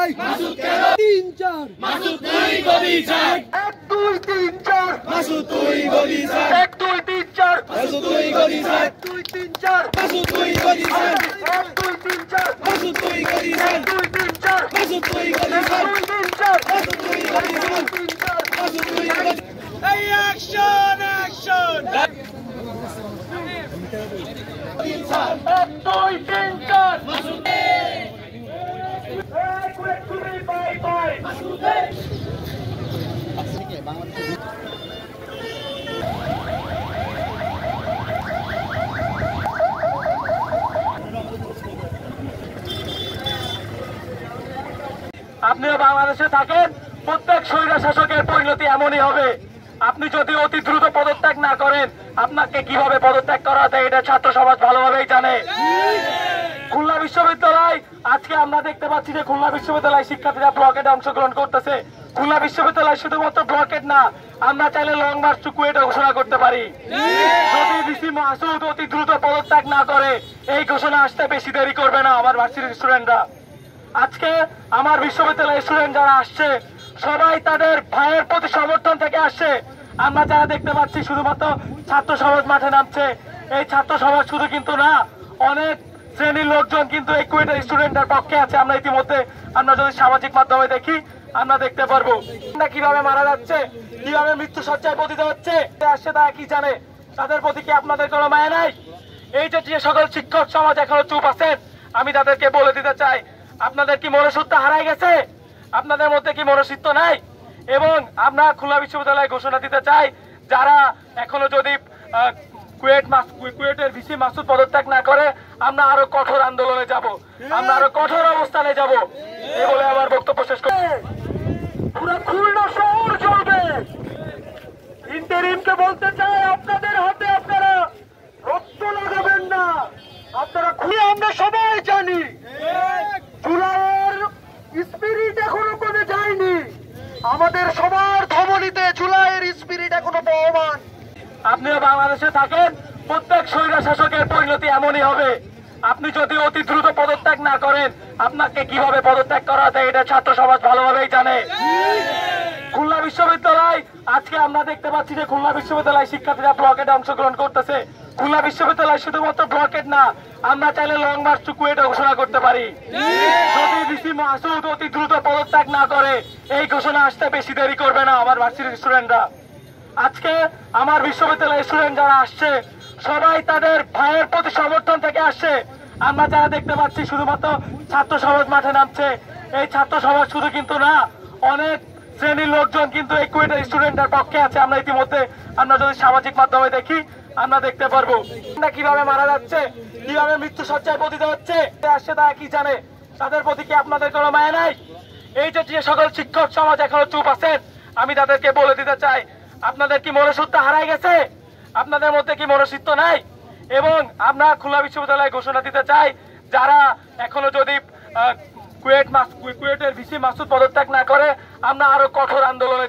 নাই মাসুদ কেন 3 4 মাসুদ তুই গদি ছাড় 1 2 3 4 মাসুদ তুই গদি ছাড় 1 2 3 4 মাসুদ তুই গদি ছাড় 1 2 3 4 মাসুদ তুই গদি ছাড় 1 2 3 4 মাসুদ তুই গদি ছাড় 2 3 4 মাসুদ তুই গদি ছাড় 3 4 মাসুদ তুই গদি ছাড় 3 4 মাসুদ তুই গদি এই action action 1 2 3 4 Masud bye bye আপনিও বাংলাদেশে থাকেন, প্রত্যেক স্বৈর শাসকের পরিণতি এমনই হবে। আপনি যদি অতি দ্রুত পদত্যাগ না করেন, আপনাকে কিভাবে পদত্যাগ করা যায় এটা ছাত্র সমাজ ভালোভাবেই জানে। খুলনা বিশ্ববিদ্যালয় আজকে আমরা দেখতে পাচ্ছি যে খুলনা বিশ্ববিদ্যালয় শিক্ষার্থীরা ব্লকেটে অংশগ্রহণ করতেছে। খুলনা বিশ্ববিদ্যালয় শুধুমাত্র ব্লকেট না, আমরা চাইলে লং মার্চ টু কুয়েট ঘোষণা করতে পারি। যদি ভিসি মাসুদ অতি দ্রুত পদত্যাগ না করে, এই ঘোষণা আসতে বেশি দেরি করবে না আমার ভার্সিটির স্টুডেন্টরা। আজকে আমার বিশ্ববিদ্যালয়ের স্টুডেন্ট যারা আসছে, সবাই তাদের ভাইয়ের প্রতি সমর্থন থেকে আসছে। আমরা যারা দেখতে পাচ্ছি শুধুমাত্র ছাত্র সমাজ মাঠে নামছে, এই ছাত্র সমাজ শুধু কিন্তু না, অনেক শ্রেণীর লোকজন কিন্তু এই কুয়েটের স্টুডেন্টের পক্ষে আছে। আমরা ইতিমধ্যে আমরা যদি সামাজিক মাধ্যমে দেখি আমরা দেখতে পারবো কিভাবে মারা যাচ্ছে, কিভাবে মৃত্যু সজ্জায় পতিত হচ্ছে। আসছে তারা কি জানে? তাদের প্রতি কি আপনাদের কোনো মায়া নাই? এই যে সকল শিক্ষক সমাজ এখনো চুপ আছেন, আমি তাদেরকে বলে দিতে চাই, আপনাদের কি মনুষ্যত্ব হারাই গেছে? আপনাদের মধ্যে কি মনুষ্যত্ব নাই? এবং আমরা খুলনা বিশ্ববিদ্যালয়ে ঘোষণা দিতে চাই, যারা এখনো যদি কুয়েটের ভিসি মাসুদ পদত্যাগ না করে, আমরা আরো কঠোর আন্দোলনে যাব, আমরা আরো কঠোর অবস্থানে যাব। এই বলে আমার বক্তব্য শেষ করি। পুরো খুলনা শহর চলবে। ইন্টারিমকে বলতে চাই, আপনাদের হাতে আপনারা রক্ত লাগাবেন না। আপনারা খুলে আমরা সবাই জানি জুলাইয়ের স্পিরিট এখনো কমে যায়নি। আমাদের সবার ধমনীতে জুলাইয়ের স্পিরিট এখনো বহমান। আপনিও বাংলাদেশে থাকেন, প্রত্যেক স্বৈর শাসকের পরিণতি এমনই হবে। আপনি যদি অতি দ্রুত পদত্যাগ না করেন, আপনাকে কিভাবে পদত্যাগ করা যায় এটা ছাত্র সমাজ ভালোভাবেই জানে। খুলনা বিশ্ববিদ্যালয় আজকে আমরা দেখতে পাচ্ছি যে খুলনা বিশ্ববিদ্যালয় শিক্ষার্থীরা ব্লকেটে অংশগ্রহণ করতেছে। খুলনা বিশ্ববিদ্যালয় শুধুমাত্র ব্লকেট না, আমরা চাইলে লং মার্চ টু কুয়েট ঘোষণা করতে পারি। যদি ভিসি মাসুদ অতি দ্রুত পদত্যাগ না করে, এই ঘোষণা আসতে বেশি দেরি করবে না আমার ভার্সিটির স্টুডেন্টরা। আজকে আমার বিশ্ববিদ্যালয়ের স্টুডেন্ট যারা আসছে, সবাই তাদের ভাইয়ের প্রতি সমর্থন থেকে আসছে। আমরা যারা দেখতে পাচ্ছি শুধুমাত্র ছাত্র সমাজ মাঠে নামছে, এই ছাত্র সমাজ শুধু কিন্তু না, অনেক শ্রেণীর লোকজন কিন্তু এই কুয়েটের স্টুডেন্টের পক্ষে আছে। আমরা ইতিমধ্যে আমরা যদি সামাজিক মাধ্যমে দেখি আমরা দেখতে পারবো কিভাবে মারা যাচ্ছে, কিভাবে মৃত্যু সজ্জায় পতিত হচ্ছে। আসছে তারা কি জানে? তাদের প্রতি কি আপনাদের কোনো মায়া নাই? এই যে সকল শিক্ষক সমাজ এখনো চুপ আছেন, আমি তাদেরকে বলে দিতে চাই, আপনাদের কি মনুষ্যত্ব হারাই গেছে? আপনাদের মধ্যে কি মনুষ্যত্ব নাই? এবং আমরা খুলনা বিশ্ববিদ্যালয়ে ঘোষণা দিতে চাই, যারা এখনো যদি কুয়েটের ভিসি মাসুদ পদত্যাগ না করে, আমরা আরো কঠোর আন্দোলনে